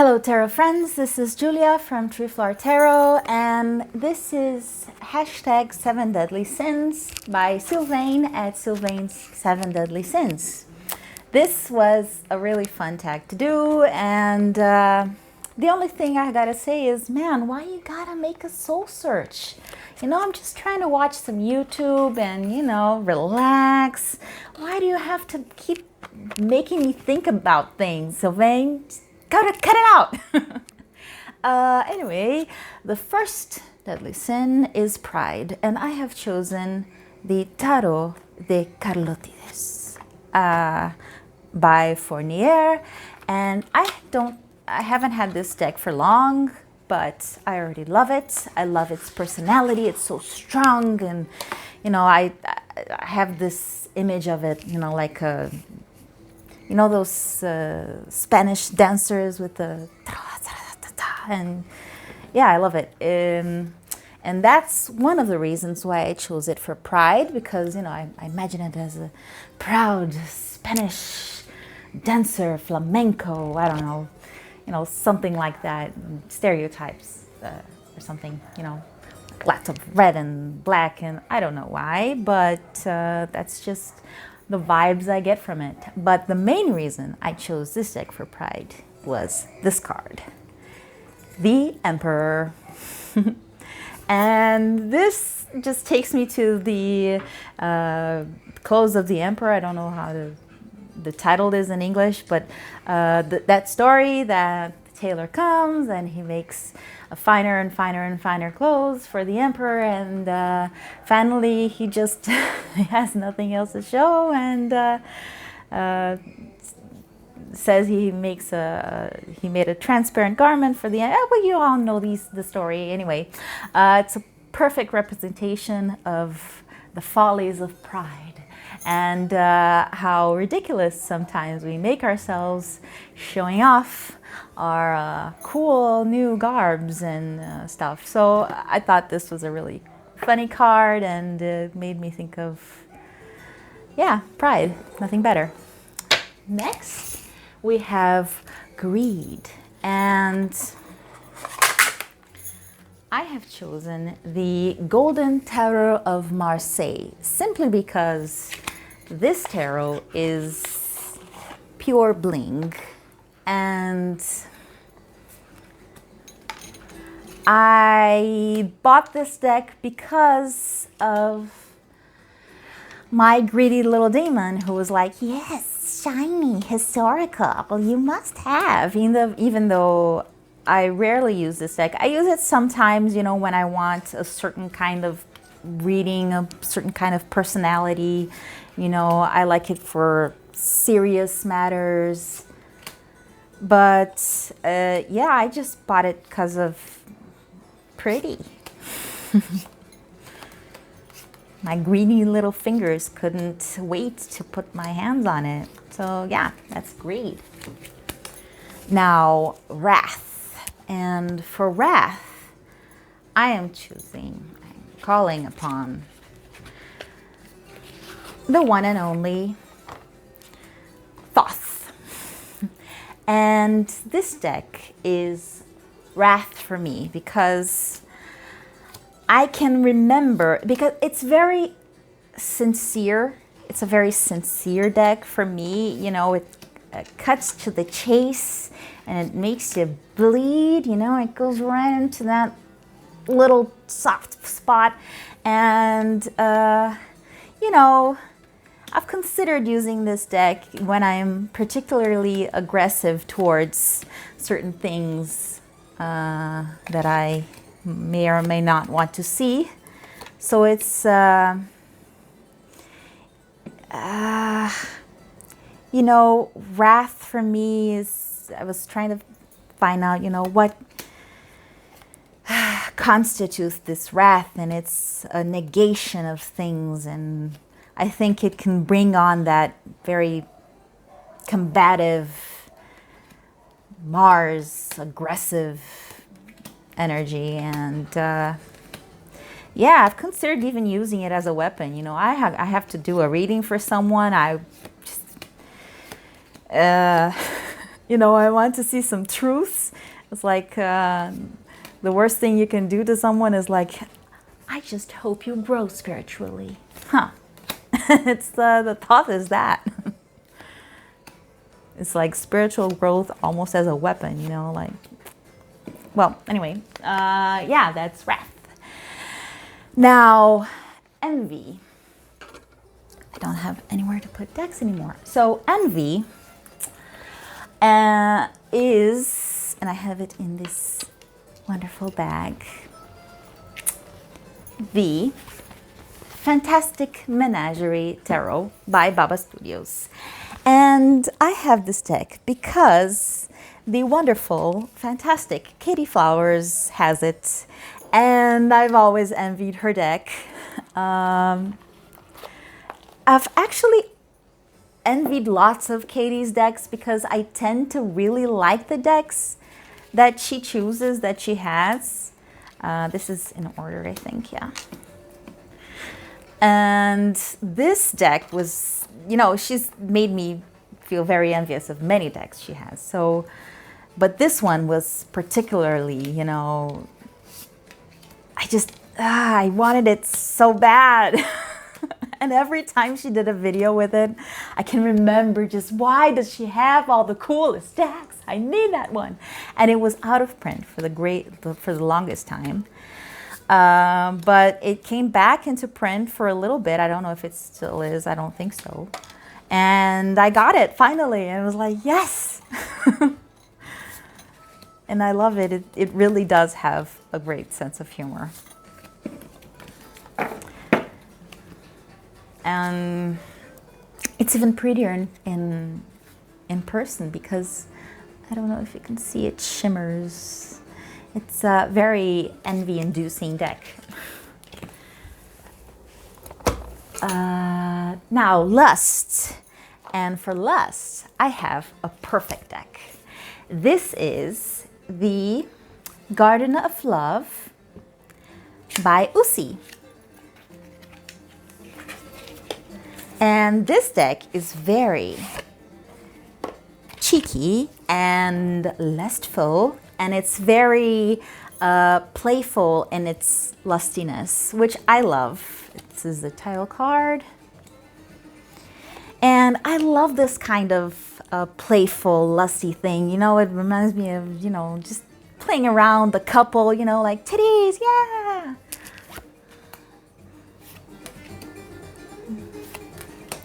Hello Tarot friends, this is Julia from Tree Floor Tarot, and this is hashtag 7 Deadly Sins by Sylvain at Sylvain's 7 Deadly Sins. This was a really fun tag to do, and the only thing I gotta say is, man, why you gotta make a soul search? You know, I'm just trying to watch some YouTube and, you know, relax. Why do you have to keep making me think about things, Sylvain? Gotta cut it out. Anyway, the first deadly sin is pride, and I have chosen the Tarot de Carlotides by Fournier, and I haven't had this deck for long, but I already love it. I love its personality. It's so strong, and you know, I have this image of it, you know, like a, you know, those Spanish dancers with the and yeah, I love it. And that's one of the reasons why I chose it for pride, because, you know, I imagine it as a proud Spanish dancer, flamenco, I don't know, you know, something like that, stereotypes or something, you know, lots of red and black, and I don't know why, but that's just the vibes I get from it. But the main reason I chose this deck for pride was this card, the Emperor. And this just takes me to the close of the Emperor. I don't know how the title is in English, but that story that the tailor comes and he makes a finer and finer and finer clothes for the Emperor, and finally he just he has nothing else to show, and says he made a transparent garment for the well, you all know the story anyway. It's a perfect representation of the follies of pride, and how ridiculous sometimes we make ourselves, showing off our cool new garbs and stuff. So I thought this was a really funny card, and it made me think of, yeah, pride, nothing better. Next, we have greed, and I have chosen the Golden Tarot of Marseille simply because this tarot is pure bling, and I bought this deck because of my greedy little demon, who was like, yes, shiny, historical, well, you must have, even though I rarely use this deck. I use it sometimes, you know, when I want a certain kind of reading, a certain kind of personality. You know, I like it for serious matters. But yeah, I just bought it because of pretty. My greedy little fingers couldn't wait to put my hands on it. So yeah, that's greed. Now, wrath. And for wrath, I'm calling upon the one and only Thoth. And this deck is wrath for me because I can remember, because it's very sincere. It's a very sincere deck for me. You know, it cuts to the chase and it makes you bleed. You know, it goes right into that little soft spot. And, you know, I've considered using this deck when I'm particularly aggressive towards certain things that I may or may not want to see. So it's, you know, wrath for me is, I was trying to find out, you know, what constitutes this wrath, and it's a negation of things, and I think it can bring on that very combative Mars, aggressive energy, and yeah, I've considered even using it as a weapon. You know, I have to do a reading for someone. I just You know, I want to see some truths. It's like the worst thing you can do to someone is like, I just hope you grow spiritually. Huh. It's the thought is that. It's like spiritual growth almost as a weapon, you know, like, well, anyway, yeah, that's wrath. Now, envy. I don't have anywhere to put decks anymore. So envy is, and I have it in this wonderful bag, the Fantastic Menagerie Tarot by Baba Studios. And I have this deck because the wonderful, fantastic Katie Flowers has it. And I've always envied her deck. I've actually envied lots of Katie's decks because I tend to really like the decks that she chooses, that she has. This is in order, I think, yeah. And this deck was, you know, she's made me feel very envious of many decks she has. So, but this one was particularly, you know, I wanted it so bad. And every time she did a video with it, I can remember just, why does she have all the coolest decks? I need that one. And it was out of print for the longest time. But it came back into print for a little bit. I don't know if it still is. I don't think so. And I got it finally. I was like, yes. And I love it. It really does have a great sense of humor. And it's even prettier in person because I don't know if you can see it shimmers. It's a very envy-inducing deck. Now, lust. And for lust, I have a perfect deck. This is the Garden of Love by Usi. And this deck is very cheeky and lustful, and it's very playful in its lustiness, which I love. This is the title card. And I love this kind of playful, lusty thing. You know, it reminds me of, you know, just playing around the couple, you know, like titties, yeah.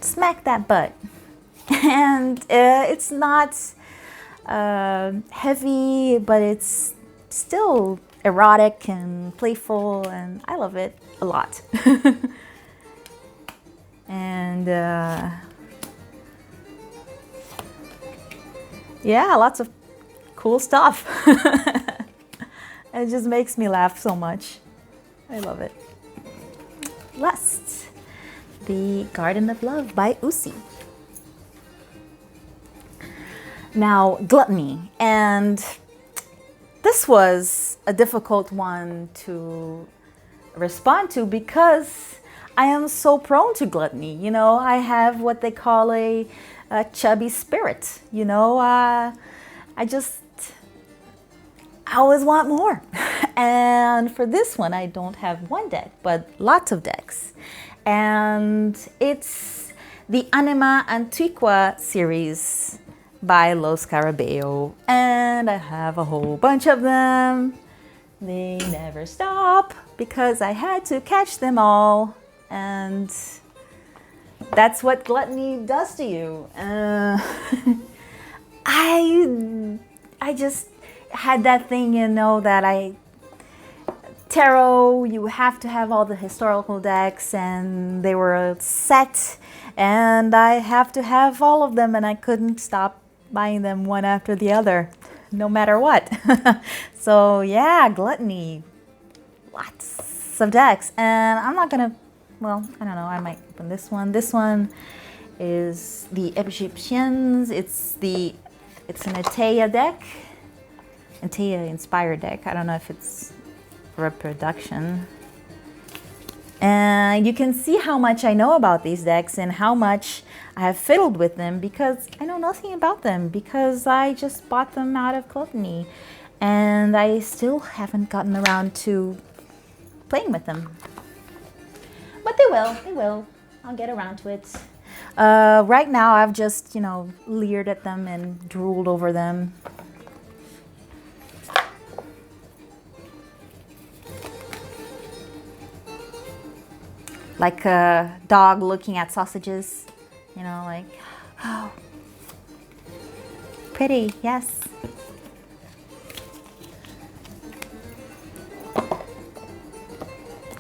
Smack that butt. And it's not heavy, but it's still erotic and playful, and I love it a lot. And yeah, lots of cool stuff. It just makes me laugh so much. I love it. Lust. The Garden of Love by Usi. Now, Gluttany. And this was a difficult one to respond to because I am so prone to gluttony. You know, I have what they call a chubby spirit. You know, I always want more. And for this one, I don't have one deck, but lots of decks. And it's the Anima Antiqua series by Los Carabeo. And I have a whole bunch of them. They never stop because I had to catch them all. And that's what gluttony does to you. I just had that thing, you know, that tarot, you have to have all the historical decks, and they were a set, and I have to have all of them, and I couldn't stop buying them one after the other, no matter what. So yeah, Gluttany, lots of decks, and I'm not gonna, well, I don't know, I might open this one. This one is the Egyptians. It's an Atea deck, Atea inspired deck. I don't know if it's reproduction. And you can see how much I know about these decks and how much I have fiddled with them, because I know nothing about them, because I just bought them out of Gluttany and I still haven't gotten around to playing with them. But they will. I'll get around to it. Right now I've just, you know, leered at them and drooled over them. Like a dog looking at sausages, you know, like, oh, pretty, yes.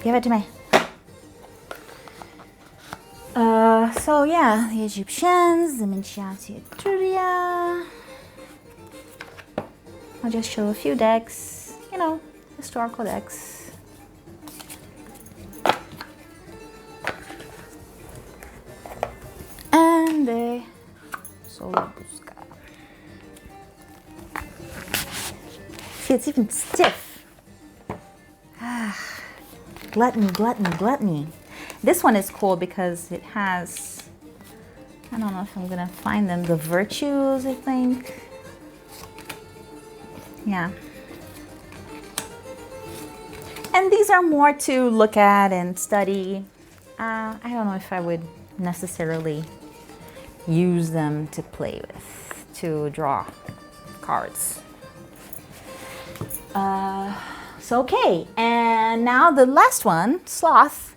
Give it to me. So yeah, the Egyptians, the Minciati Etruria. I'll just show a few decks, you know, historical decks. And the Solobusca. See, it's even stiff. Gluttony, Gluttony, Gluttony. This one is cool because it has, I don't know if I'm gonna find them, the virtues, I think. Yeah. And these are more to look at and study. I don't know if I would necessarily use them to play with, to draw cards. So okay, and now the last one, Sloth.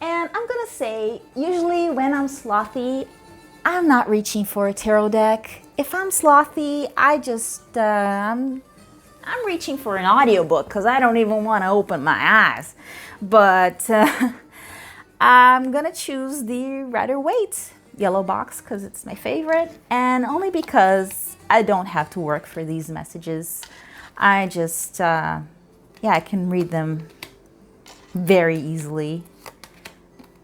And I'm gonna say, usually when I'm slothy, I'm not reaching for a tarot deck. If I'm slothy, I just, I'm reaching for an audiobook because I don't even want to open my eyes. But I'm gonna choose the Rider-Waite yellow box because it's my favorite, and only because I don't have to work for these messages. I just, yeah, I can read them very easily.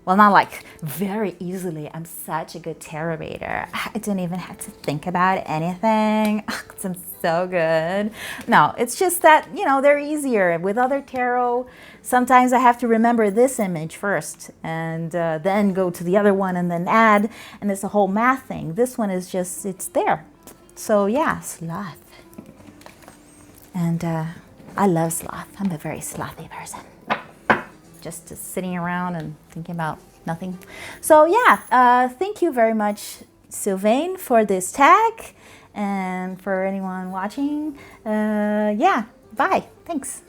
Well, not like very easily. I'm such a good tarot reader. I don't even have to think about anything. I'm so good. No, it's just that, you know, they're easier. With other tarot, sometimes I have to remember this image first and then go to the other one and then add, and it's a whole math thing. This one is just, it's there. So yeah, Sloth. And I love Sloth. I'm a very slothy person. Just sitting around and thinking about nothing. So yeah, thank you very much, Sylvain, for this tag, and for anyone watching. Yeah, bye. Thanks.